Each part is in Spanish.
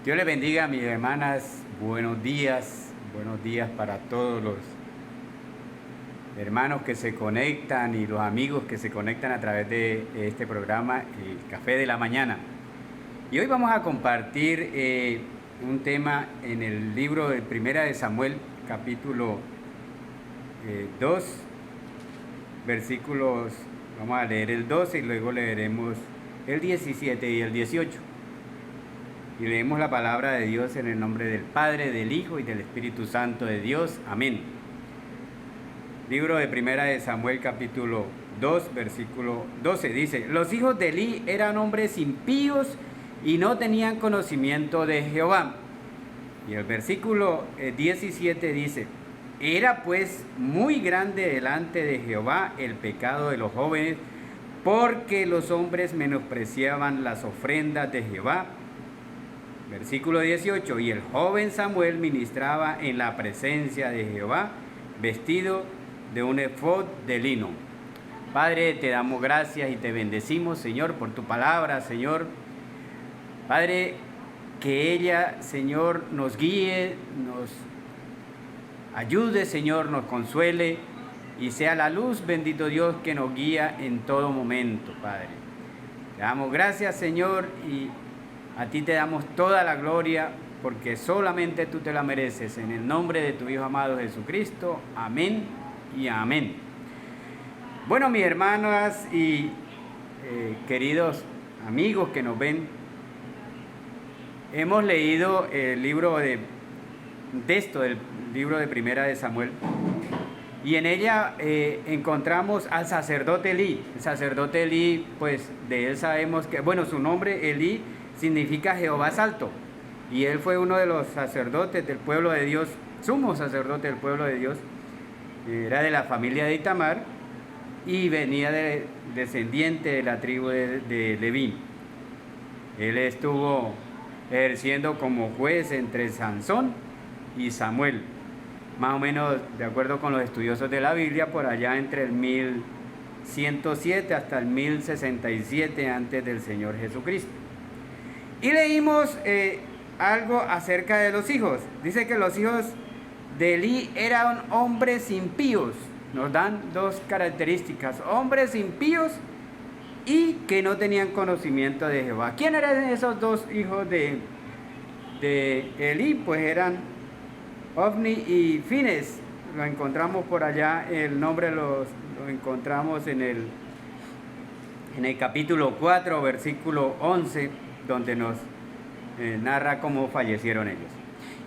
Dios les bendiga, mis hermanas. Buenos días para todos los hermanos que se conectan y los amigos que se conectan a través de este programa, el Café de la Mañana. Y hoy vamos a compartir un tema en el libro de Primera de Samuel, capítulo 2, versículos, vamos a leer el 12 y luego leeremos el 17 y el 18. Y leemos la palabra de Dios en el nombre del Padre, del Hijo y del Espíritu Santo de Dios. Amén. Libro de Primera de Samuel, capítulo 2, versículo 12. Dice: los hijos de Elí eran hombres impíos y no tenían conocimiento de Jehová. Y el versículo 17 dice: era pues muy grande delante de Jehová el pecado de los jóvenes, porque los hombres menospreciaban las ofrendas de Jehová. Versículo 18: y el joven Samuel ministraba en la presencia de Jehová, vestido de un efod de lino. Padre, te damos gracias y te bendecimos, Señor, por tu palabra, Señor. Padre, que ella, Señor, nos guíe, nos ayude, Señor, nos consuele y sea la luz, bendito Dios, que nos guía en todo momento, Padre. Te damos gracias, Señor, y a ti te damos toda la gloria, porque solamente tú te la mereces. En el nombre de tu Hijo amado Jesucristo. Amén y amén. Bueno, mis hermanas y queridos amigos que nos ven, hemos leído el libro del libro de Primera de Samuel. Y en ella encontramos al sacerdote Elí. El sacerdote Elí, pues de él sabemos que, bueno, su nombre Elí significa Jehová es alto, y él fue uno de los sacerdotes del pueblo de Dios, sumo sacerdote del pueblo de Dios. Era de la familia de Itamar y venía descendiente de la tribu de Leví. Él estuvo ejerciendo como juez entre Sansón y Samuel, más o menos de acuerdo con los estudiosos de la Biblia, por allá entre el 1107 hasta el 1067 antes del Señor Jesucristo. Y leímos algo acerca de los hijos. Dice que los hijos de Elí eran hombres impíos. Nos dan dos características: hombres impíos y que no tenían conocimiento de Jehová. ¿Quién eran esos dos hijos de Elí? Pues eran Ofni y Fines. Lo encontramos por allá, el nombre lo encontramos en el capítulo 4, versículo 11, donde nos narra cómo fallecieron ellos.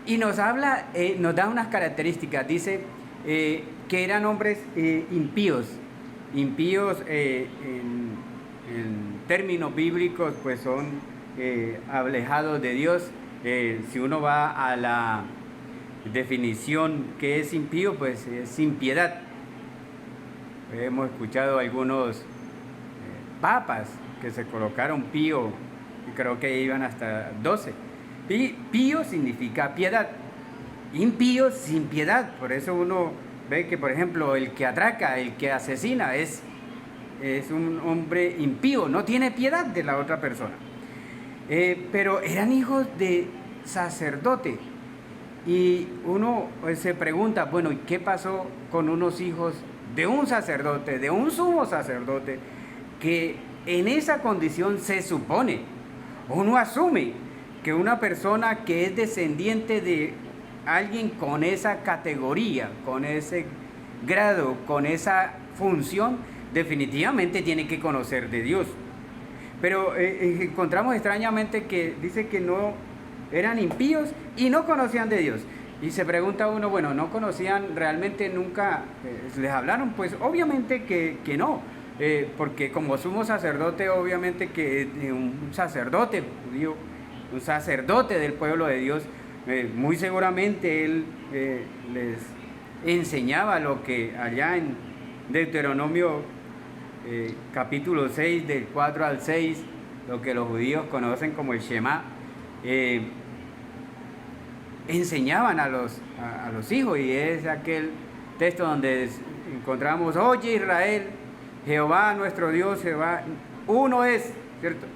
Y nos habla, nos da unas características. Dice que eran hombres impíos. Impíos en términos bíblicos, pues son alejados de Dios. Si uno va a la definición que es impío, pues es sin piedad. Hemos escuchado algunos papas que se colocaron pío, y creo que iban hasta 12. Pío significa piedad, impío sin piedad. Por eso uno ve que, por ejemplo, el que atraca, el que asesina, es un hombre impío, no tiene piedad de la otra persona. Pero eran hijos de sacerdote. Y uno se pregunta, bueno, ¿y qué pasó con unos hijos de un sacerdote, de un sumo sacerdote, que en esa condición se supone, uno asume que una persona que es descendiente de alguien con esa categoría, con ese grado, con esa función, definitivamente tiene que conocer de Dios? Pero encontramos extrañamente que dice que no eran impíos y no conocían de Dios. Y se pregunta uno, bueno, ¿no conocían realmente nunca? ¿Les hablaron? Pues obviamente que no. Porque como sumo sacerdote, obviamente que un sacerdote judío, un sacerdote del pueblo de Dios, muy seguramente él les enseñaba lo que allá en Deuteronomio capítulo 6, del 4 al 6, lo que los judíos conocen como el Shema, enseñaban a los hijos. Y es aquel texto donde encontramos: oye Israel, Jehová nuestro Dios, Jehová uno es, ¿cierto?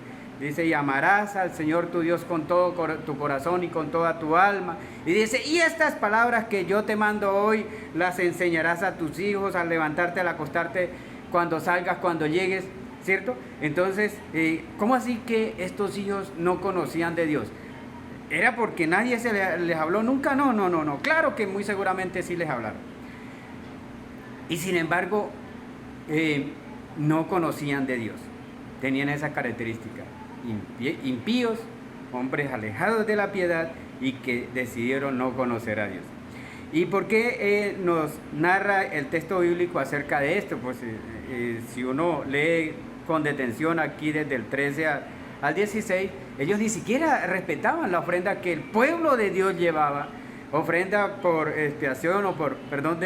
Dice, y amarás al Señor tu Dios con todo tu corazón y con toda tu alma. Y dice, y estas palabras que yo te mando hoy, las enseñarás a tus hijos al levantarte, al acostarte, cuando salgas, cuando llegues, ¿cierto? Entonces, ¿cómo así que estos hijos no conocían de Dios? ¿Era porque nadie les habló nunca? No. Claro que muy seguramente sí les hablaron. Y sin embargo, no conocían de Dios. Tenían esa característica. Impíos, hombres alejados de la piedad y que decidieron no conocer a Dios. ¿Y por qué nos narra el texto bíblico acerca de esto? Pues si uno lee con detención aquí desde el 13 al 16, ellos ni siquiera respetaban la ofrenda que el pueblo de Dios llevaba, ofrenda por expiación o por perdón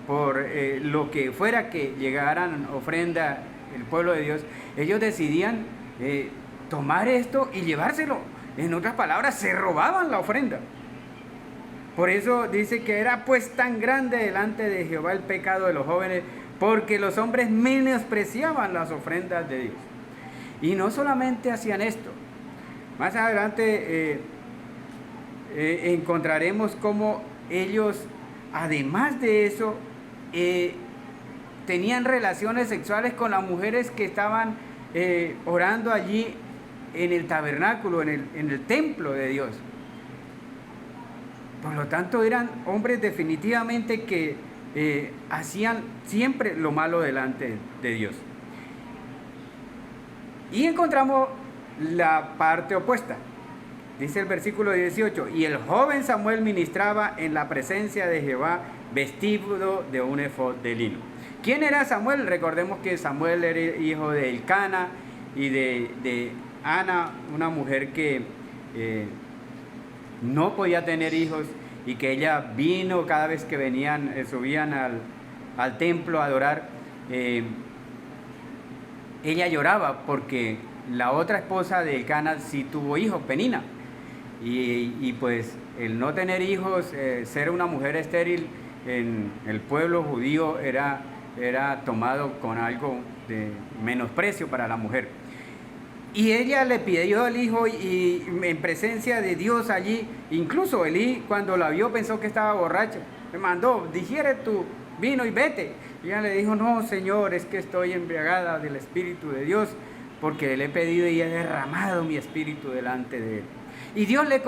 por lo que fuera que llegaran ofrenda el pueblo de Dios. Ellos decidían tomar esto y llevárselo. En otras palabras, se robaban la ofrenda. Por eso dice que era pues tan grande delante de Jehová el pecado de los jóvenes, porque los hombres menospreciaban las ofrendas de Dios. Y no solamente hacían esto. Más adelante encontraremos cómo ellos, además de eso, tenían relaciones sexuales con las mujeres que estaban orando allí en el tabernáculo, en el templo de Dios. Por lo tanto, eran hombres definitivamente que hacían siempre lo malo delante de Dios. Y encontramos la parte opuesta. Dice el versículo 18, y el joven Samuel ministraba en la presencia de Jehová vestido de un efod de lino. ¿Quién era Samuel? Recordemos que Samuel era hijo de Elcana y de Ana, una mujer que no podía tener hijos y que ella vino cada vez que venían, subían al templo a adorar. Ella lloraba porque la otra esposa de Elcana sí tuvo hijos, Penina. Y pues el no tener hijos, ser una mujer estéril en el pueblo judío era tomado con algo de menosprecio para la mujer. Y ella le pidió al hijo y en presencia de Dios allí, incluso Elí cuando la vio pensó que estaba borracha, le mandó, digiere tu vino y vete. Y ella le dijo, no Señor, es que estoy embriagada del Espíritu de Dios, porque le he pedido y he derramado mi espíritu delante de él. Y Dios le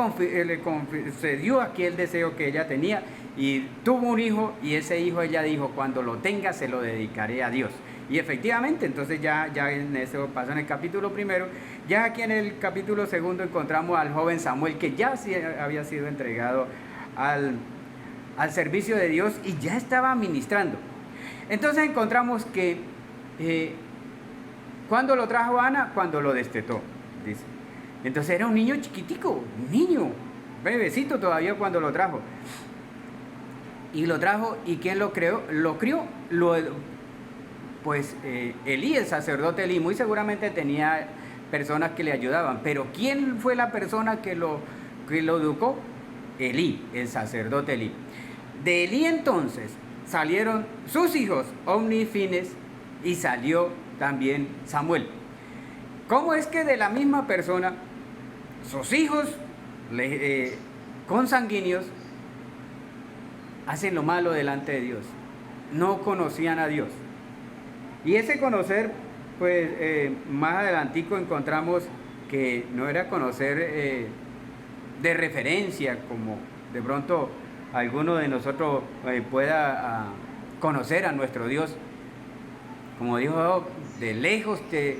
concedió aquel deseo que ella tenía y tuvo un hijo, y ese hijo ella dijo, cuando lo tenga se lo dedicaré a Dios. Y efectivamente, entonces ya en eso pasó en el capítulo primero. Ya aquí en el capítulo segundo encontramos al joven Samuel, que ya sí había sido entregado al servicio de Dios y ya estaba ministrando. Entonces encontramos que ¿cuándo lo trajo Ana? Cuando lo destetó, dice. Entonces era un niño chiquitico, un niño, bebecito todavía cuando lo trajo. Y lo trajo, ¿y quién lo crió? Pues Elí, el sacerdote Elí, muy seguramente tenía personas que le ayudaban, pero ¿quién fue la persona que lo educó? Elí, el sacerdote Elí. De Elí entonces salieron sus hijos, Ofni y Fines, y salió también Samuel. ¿Cómo es que de la misma persona, sus hijos consanguíneos hacen lo malo delante de Dios? No conocían a Dios. Y ese conocer, pues más adelantico encontramos que no era conocer de referencia, como de pronto alguno de nosotros pueda conocer a nuestro Dios. Como dijo, de lejos te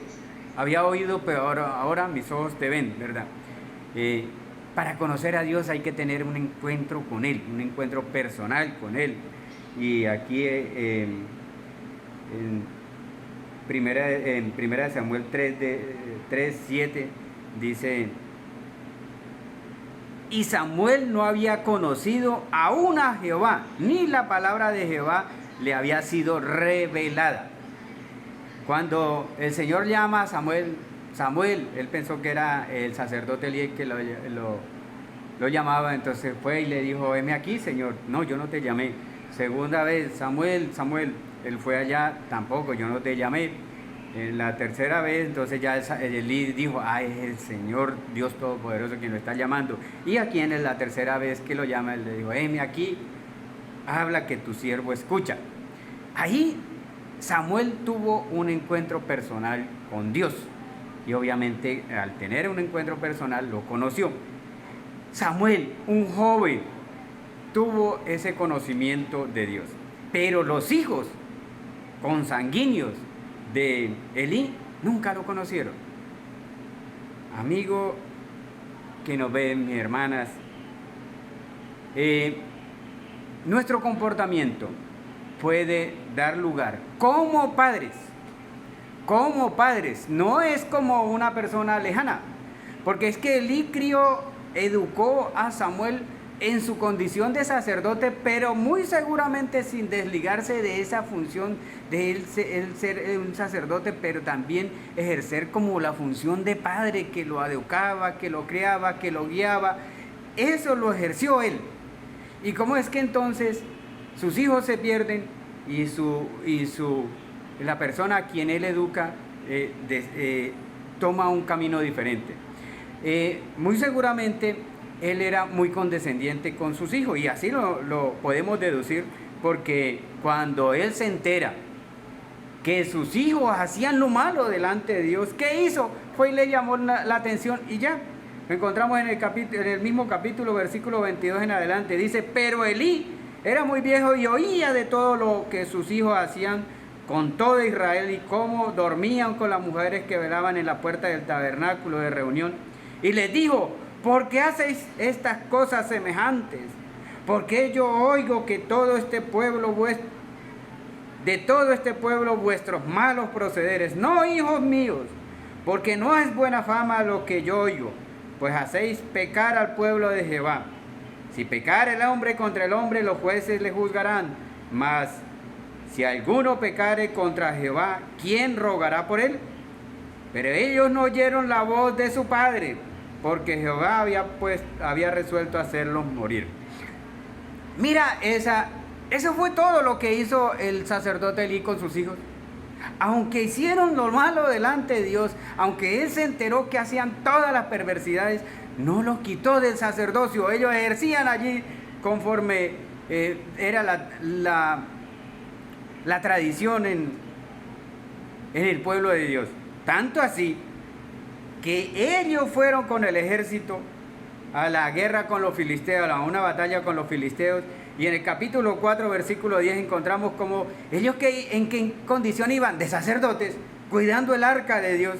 había oído, pero ahora mis ojos te ven, ¿verdad? Para conocer a Dios hay que tener un encuentro con Él, un encuentro personal con Él. Y aquí en primera de Samuel 3:7 dice, y Samuel no había conocido aún a Jehová, ni la palabra de Jehová le había sido revelada. Cuando el Señor llama a Samuel, él pensó que era el sacerdote Elí que lo llamaba, entonces fue y le dijo, heme aquí, Señor. No, yo no te llamé. Segunda vez, Samuel, él fue allá, tampoco, yo no te llamé. En la tercera vez, entonces ya Elí dijo, ay, es el Señor Dios Todopoderoso quien lo está llamando. Y aquí en la tercera vez que lo llama, él le dijo, heme aquí, habla que tu siervo escucha. Ahí Samuel tuvo un encuentro personal con Dios. Y obviamente al tener un encuentro personal lo conoció. Samuel, un joven, tuvo ese conocimiento de Dios. Pero los hijos consanguíneos de Elí nunca lo conocieron. Amigo que nos ven, mis hermanas, nuestro comportamiento puede dar lugar como padres, no es como una persona lejana, porque es que Elí educó a Samuel en su condición de sacerdote, pero muy seguramente sin desligarse de esa función de él ser un sacerdote, pero también ejercer como la función de padre que lo educaba, que lo criaba, que lo guiaba. Eso lo ejerció él. ¿Y cómo es que entonces sus hijos se pierden y la persona a quien él educa toma un camino diferente? Muy seguramente él era muy condescendiente con sus hijos, y así lo podemos deducir, porque cuando él se entera que sus hijos hacían lo malo delante de Dios, ¿qué hizo? Fue y le llamó la atención, y ya. Lo encontramos en el mismo capítulo, versículo 22 en adelante. Dice, pero Elí era muy viejo y oía de todo lo que sus hijos hacían con todo Israel, y cómo dormían con las mujeres que velaban en la puerta del tabernáculo de reunión. Y les dijo, ¿por qué hacéis estas cosas semejantes? Porque yo oigo que de todo este pueblo vuestros malos procederes. No, hijos míos, porque no es buena fama lo que yo oigo, pues hacéis pecar al pueblo de Jehová. Si pecar el hombre contra el hombre, los jueces le juzgarán. Mas si alguno pecare contra Jehová, ¿quién rogará por él? Pero ellos no oyeron la voz de su padre, porque Jehová había resuelto hacerlos morir. Mira, eso fue todo lo que hizo el sacerdote Elí con sus hijos. Aunque hicieron lo malo delante de Dios, aunque él se enteró que hacían todas las perversidades, no los quitó del sacerdocio. Ellos ejercían allí conforme era la tradición en el pueblo de Dios. Tanto así que ellos fueron con el ejército a la guerra con los filisteos, a una batalla con los filisteos. Y en el capítulo 4, versículo 10, encontramos como ellos en qué condición iban, de sacerdotes, cuidando el arca de Dios.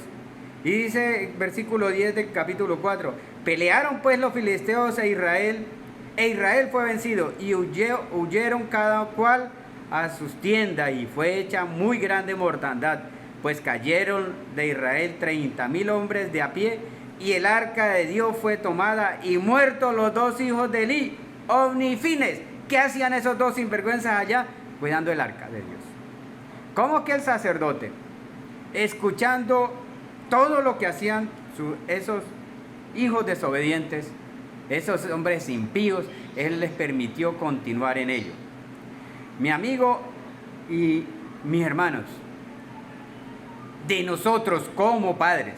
Y dice versículo 10 del capítulo 4, pelearon pues los filisteos e Israel fue vencido, y huyeron cada cual a sus tiendas, y fue hecha muy grande mortandad, pues cayeron de Israel 30,000 hombres de a pie, y el arca de Dios fue tomada, y muertos los dos hijos de Elí, Ofni y Fines. ¿Qué hacían esos dos sinvergüenzas allá? Cuidando el arca de Dios. ¿Cómo que el sacerdote, escuchando todo lo que hacían esos hijos desobedientes, esos hombres impíos, él les permitió continuar en ello? Mi amigo y mis hermanos, de nosotros como padres,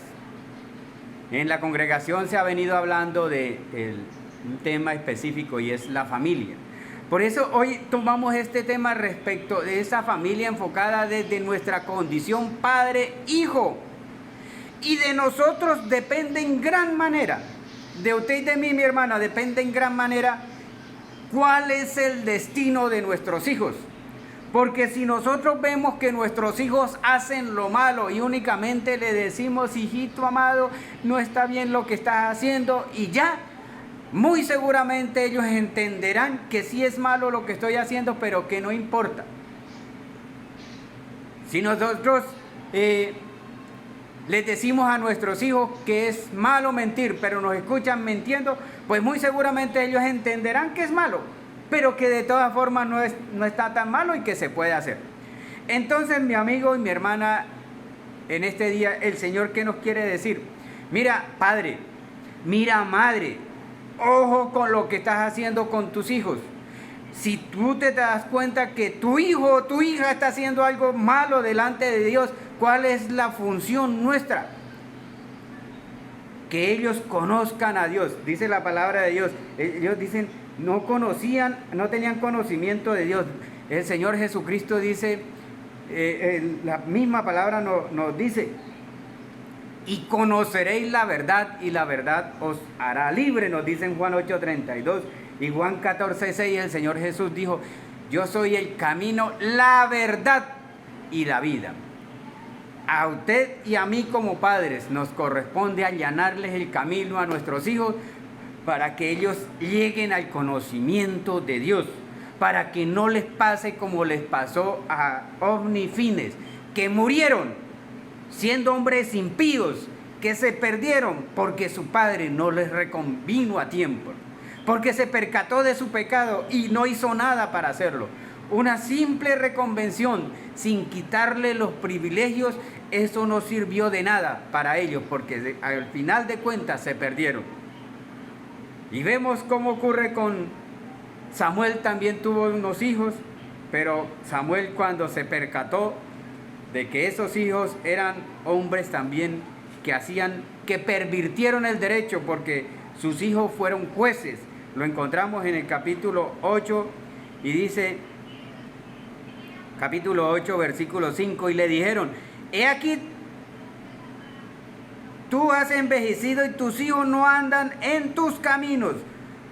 en la congregación se ha venido hablando de un tema específico, y es la familia. Por eso hoy tomamos este tema respecto de esa familia enfocada desde nuestra condición padre-hijo. Y de nosotros depende en gran manera, de usted y de mí, mi hermana, depende en gran manera cuál es el destino de nuestros hijos. Porque si nosotros vemos que nuestros hijos hacen lo malo y únicamente le decimos, hijito amado, no está bien lo que estás haciendo, y ya, muy seguramente ellos entenderán que sí es malo lo que estoy haciendo, pero que no importa. Si nosotros les decimos a nuestros hijos que es malo mentir, pero nos escuchan mintiendo, pues muy seguramente ellos entenderán que es malo, pero que de todas formas no está tan malo y que se puede hacer. Entonces, mi amigo y mi hermana, en este día, el Señor, ¿qué nos quiere decir? Mira, padre, mira, madre, ojo con lo que estás haciendo con tus hijos. Si tú te das cuenta que tu hijo o tu hija está haciendo algo malo delante de Dios, ¿Cuál es la función nuestra? Que ellos conozcan a Dios. Dice la palabra de Dios. Ellos dicen, no conocían, no tenían conocimiento de Dios. El Señor Jesucristo dice, la misma palabra nos dice, y conoceréis la verdad, y la verdad os hará libre, nos dice en Juan 8:32. Y Juan 14:6, el Señor Jesús dijo, yo soy el camino, la verdad y la vida. A usted y a mí como padres nos corresponde allanarles el camino a nuestros hijos para que ellos lleguen al conocimiento de Dios, para que no les pase como les pasó a Ofni y Fines, que murieron siendo hombres impíos, que se perdieron porque su padre no les reconvino a tiempo, porque se percató de su pecado y no hizo nada para hacerlo. Una simple reconvención sin quitarle los privilegios, eso no sirvió de nada para ellos, porque al final de cuentas se perdieron. Y vemos cómo ocurre con Samuel. También tuvo unos hijos, pero Samuel, cuando se percató de que esos hijos eran hombres también que pervirtieron el derecho, porque sus hijos fueron jueces. Lo encontramos en el capítulo 8 y dice, capítulo 8, versículo 5, y le dijeron, he aquí, tú has envejecido y tus hijos no andan en tus caminos.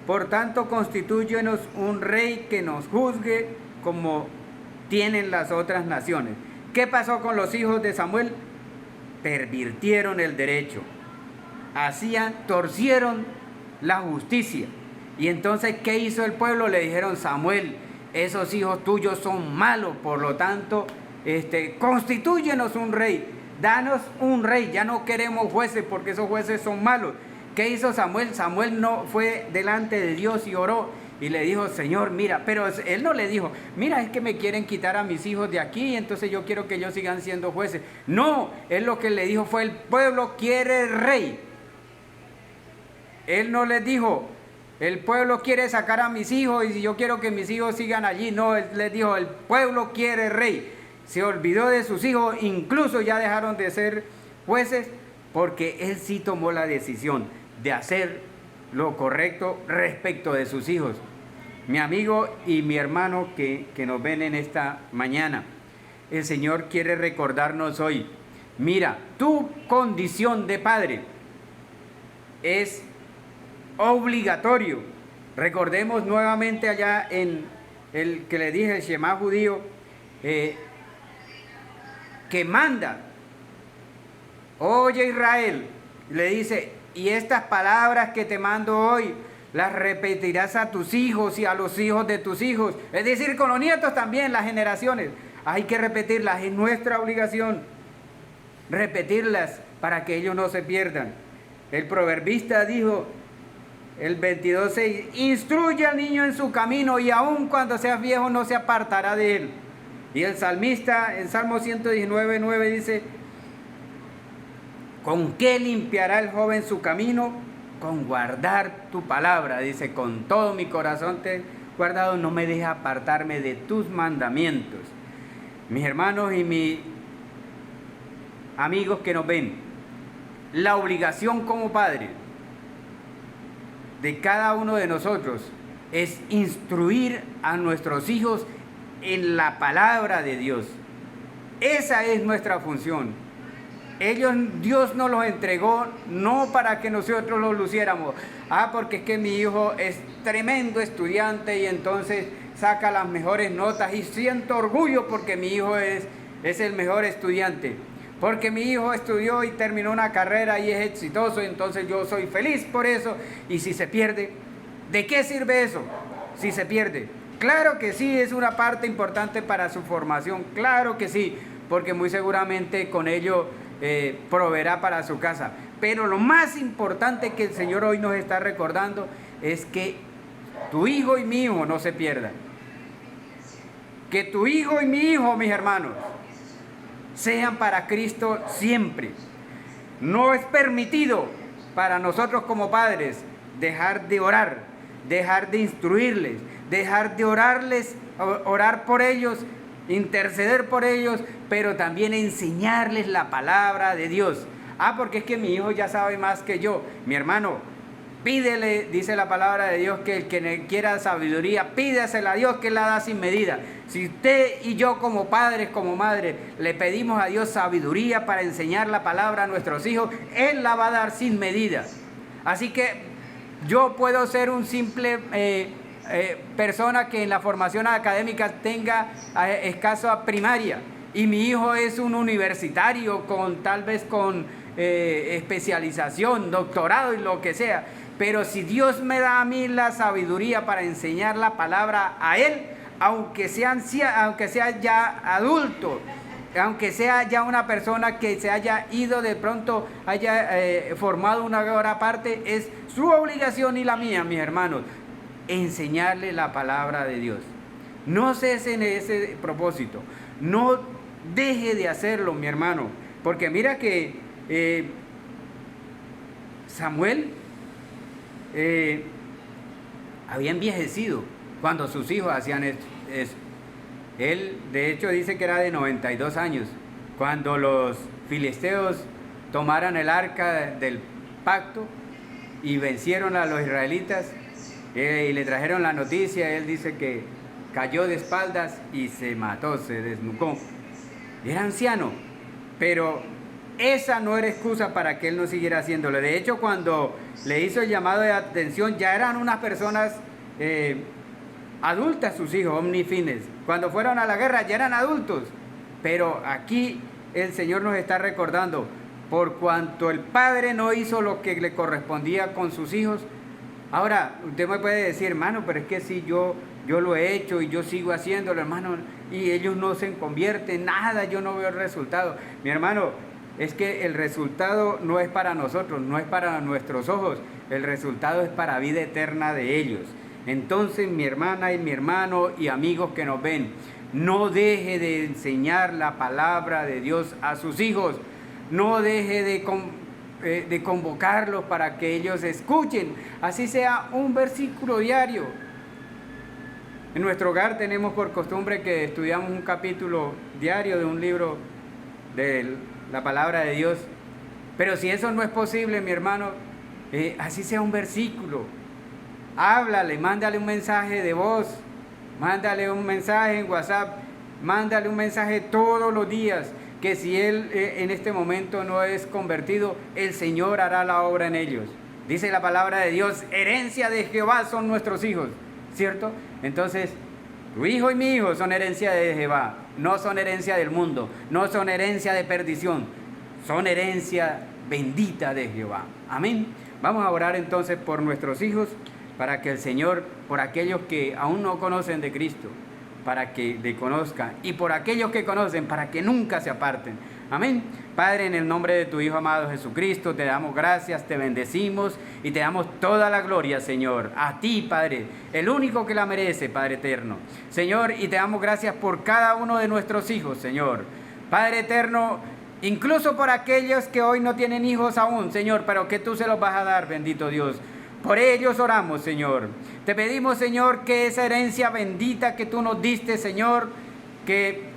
Por tanto, constitúyenos un rey que nos juzgue como tienen las otras naciones. ¿Qué pasó con los hijos de Samuel? Pervirtieron el derecho. Torcieron la justicia. Y entonces, ¿qué hizo el pueblo? Le dijeron, Samuel, esos hijos tuyos son malos, por lo tanto, constitúyenos un rey, danos un rey, ya no queremos jueces porque esos jueces son malos. ¿Qué hizo Samuel? Samuel no fue delante de Dios y oró y le dijo, Señor, mira, pero él no le dijo, mira, es que me quieren quitar a mis hijos de aquí, entonces yo quiero que ellos sigan siendo jueces. No, él lo que le dijo fue, el pueblo quiere rey. Él no les dijo, el pueblo quiere sacar a mis hijos y yo quiero que mis hijos sigan allí. No, él les dijo, el pueblo quiere rey. Se olvidó de sus hijos, incluso ya dejaron de ser jueces, porque él sí tomó la decisión de hacer lo correcto respecto de sus hijos. Mi amigo y mi hermano que nos ven en esta mañana, el Señor quiere recordarnos hoy, mira, tu condición de padre es obligatorio. Recordemos nuevamente allá en el que le dije, el Shema judío, que manda, oye Israel, le dice, y estas palabras que te mando hoy, las repetirás a tus hijos y a los hijos de tus hijos, es decir, con los nietos también, las generaciones, hay que repetirlas, es nuestra obligación repetirlas para que ellos no se pierdan. El proverbista dijo, el 22:6, instruye al niño en su camino y aun cuando seas viejo no se apartará de él. Y el salmista en Salmo 119:9 dice, ¿con qué limpiará el joven su camino? Con guardar tu palabra. Dice, con todo mi corazón te he guardado, no me dejes apartarme de tus mandamientos. Mis hermanos y mis amigos que nos ven, la obligación como padre de cada uno de nosotros es instruir a nuestros hijos en la palabra de Dios. Esa es nuestra función. Dios nos los entregó no para que nosotros los luciéramos. Porque es que mi hijo es tremendo estudiante y entonces saca las mejores notas y siento orgullo porque mi hijo es el mejor estudiante. Porque mi hijo estudió y terminó una carrera y es exitoso, entonces yo soy feliz por eso. Y si se pierde, ¿de qué sirve eso? Si se pierde. Claro que sí, es una parte importante para su formación, claro que sí, porque muy seguramente con ello proveerá para su casa. Pero lo más importante que el Señor hoy nos está recordando es que tu hijo y mi hijo no se pierdan. Que tu hijo y mi hijo, mis hermanos, sean para Cristo siempre. No es permitido para nosotros como padres dejar de orar, dejar de instruirles, dejar de orar por ellos interceder por ellos, pero también enseñarles la palabra de Dios. Porque es que mi hijo ya sabe más que yo. Mi hermano, pídele, dice la palabra de Dios, que el que quiera sabiduría, pídasela a Dios, que Él la da sin medida. Si usted y yo como padres, como madres, le pedimos a Dios sabiduría para enseñar la palabra a nuestros hijos, Él la va a dar sin medida. Así que yo puedo ser un simple persona que en la formación académica tenga escasa primaria, y mi hijo es un universitario tal vez con especialización, doctorado y lo que sea. Pero si Dios me da a mí la sabiduría para enseñar la palabra a él, aunque sea ya adulto, aunque sea ya una persona que se haya ido de pronto, haya formado una hora aparte, es su obligación y la mía, mis hermanos, enseñarle la palabra de Dios. No cese en ese propósito, no deje de hacerlo, mi hermano, porque mira que Samuel había envejecido cuando sus hijos hacían eso. Él, de hecho, dice que era de 92 años. Cuando los filisteos tomaron el arca del pacto y vencieron a los israelitas y le trajeron la noticia, él dice que cayó de espaldas y se mató, se desnucó. Era anciano, pero esa no era excusa para que él no siguiera haciéndolo. De hecho, cuando le hizo el llamado de atención, ya eran unas personas adultas sus hijos, omnifines. Cuando fueron a la guerra ya eran adultos. Pero aquí el Señor nos está recordando, por cuanto el padre no hizo lo que le correspondía con sus hijos. Ahora, usted me puede decir, hermano, pero es que si yo lo he hecho y yo sigo haciéndolo, hermano, y ellos no se convierten, nada, yo no veo el resultado. Mi hermano, es que el resultado no es para nosotros, no es para nuestros ojos, el resultado es para vida eterna de ellos. Entonces, mi hermana y mi hermano y amigos que nos ven, no deje de enseñar la palabra de Dios a sus hijos, no deje de convocarlos para que ellos escuchen, así sea un versículo diario. En nuestro hogar tenemos por costumbre que estudiamos un capítulo diario de un libro de la palabra de Dios, pero si eso no es posible, mi hermano, así sea un versículo. Háblale, mándale un mensaje de voz, mándale un mensaje en WhatsApp, mándale un mensaje todos los días, que si él en este momento no es convertido, el Señor hará la obra en ellos. Dice la palabra de Dios, herencia de Jehová son nuestros hijos, ¿cierto? Entonces, tu hijo y mi hijo son herencia de Jehová, no son herencia del mundo, no son herencia de perdición, son herencia bendita de Jehová. Amén. Vamos a orar entonces por nuestros hijos, para que el Señor, por aquellos que aún no conocen de Cristo, para que le conozcan, y por aquellos que conocen, para que nunca se aparten. Amén. Padre, en el nombre de tu Hijo amado Jesucristo, te damos gracias, te bendecimos y te damos toda la gloria, Señor. A ti, Padre, el único que la merece, Padre eterno. Señor, y te damos gracias por cada uno de nuestros hijos, Señor. Padre eterno, incluso por aquellos que hoy no tienen hijos aún, Señor, pero que tú se los vas a dar, bendito Dios. Por ellos oramos, Señor. Te pedimos, Señor, que esa herencia bendita que tú nos diste, Señor, que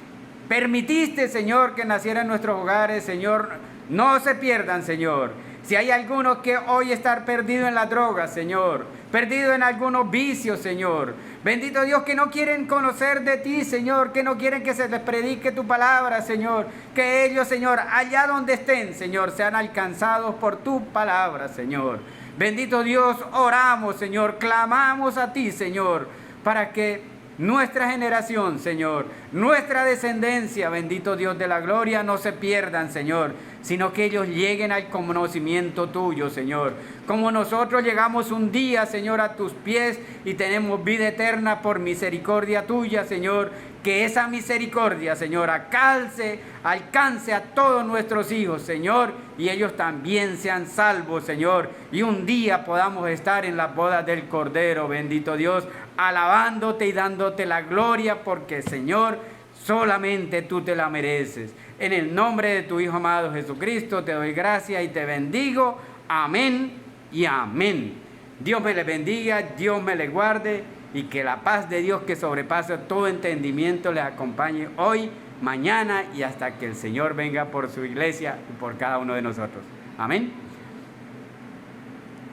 permitiste, Señor, que naciera en nuestros hogares, Señor, no se pierdan, Señor. Si hay alguno que hoy está perdido en la droga, Señor, perdido en algunos vicios, Señor, bendito Dios, que no quieren conocer de ti, Señor, que no quieren que se les predique tu palabra, Señor, que ellos, Señor, allá donde estén, Señor, sean alcanzados por tu palabra, Señor. Bendito Dios, oramos, Señor, clamamos a ti, Señor, para que nuestra generación, Señor, nuestra descendencia, bendito Dios de la gloria, no se pierdan, Señor, sino que ellos lleguen al conocimiento tuyo, Señor. Como nosotros llegamos un día, Señor, a tus pies y tenemos vida eterna por misericordia tuya, Señor, que esa misericordia, Señor, alcance a todos nuestros hijos, Señor, y ellos también sean salvos, Señor, y un día podamos estar en las bodas del Cordero, bendito Dios, alabándote y dándote la gloria, porque, Señor, solamente tú te la mereces. En el nombre de tu Hijo amado Jesucristo te doy gracias y te bendigo. Amén y amén. Dios me le bendiga, Dios me le guarde y que la paz de Dios que sobrepasa todo entendimiento les acompañe hoy, mañana y hasta que el Señor venga por su iglesia y por cada uno de nosotros. Amén.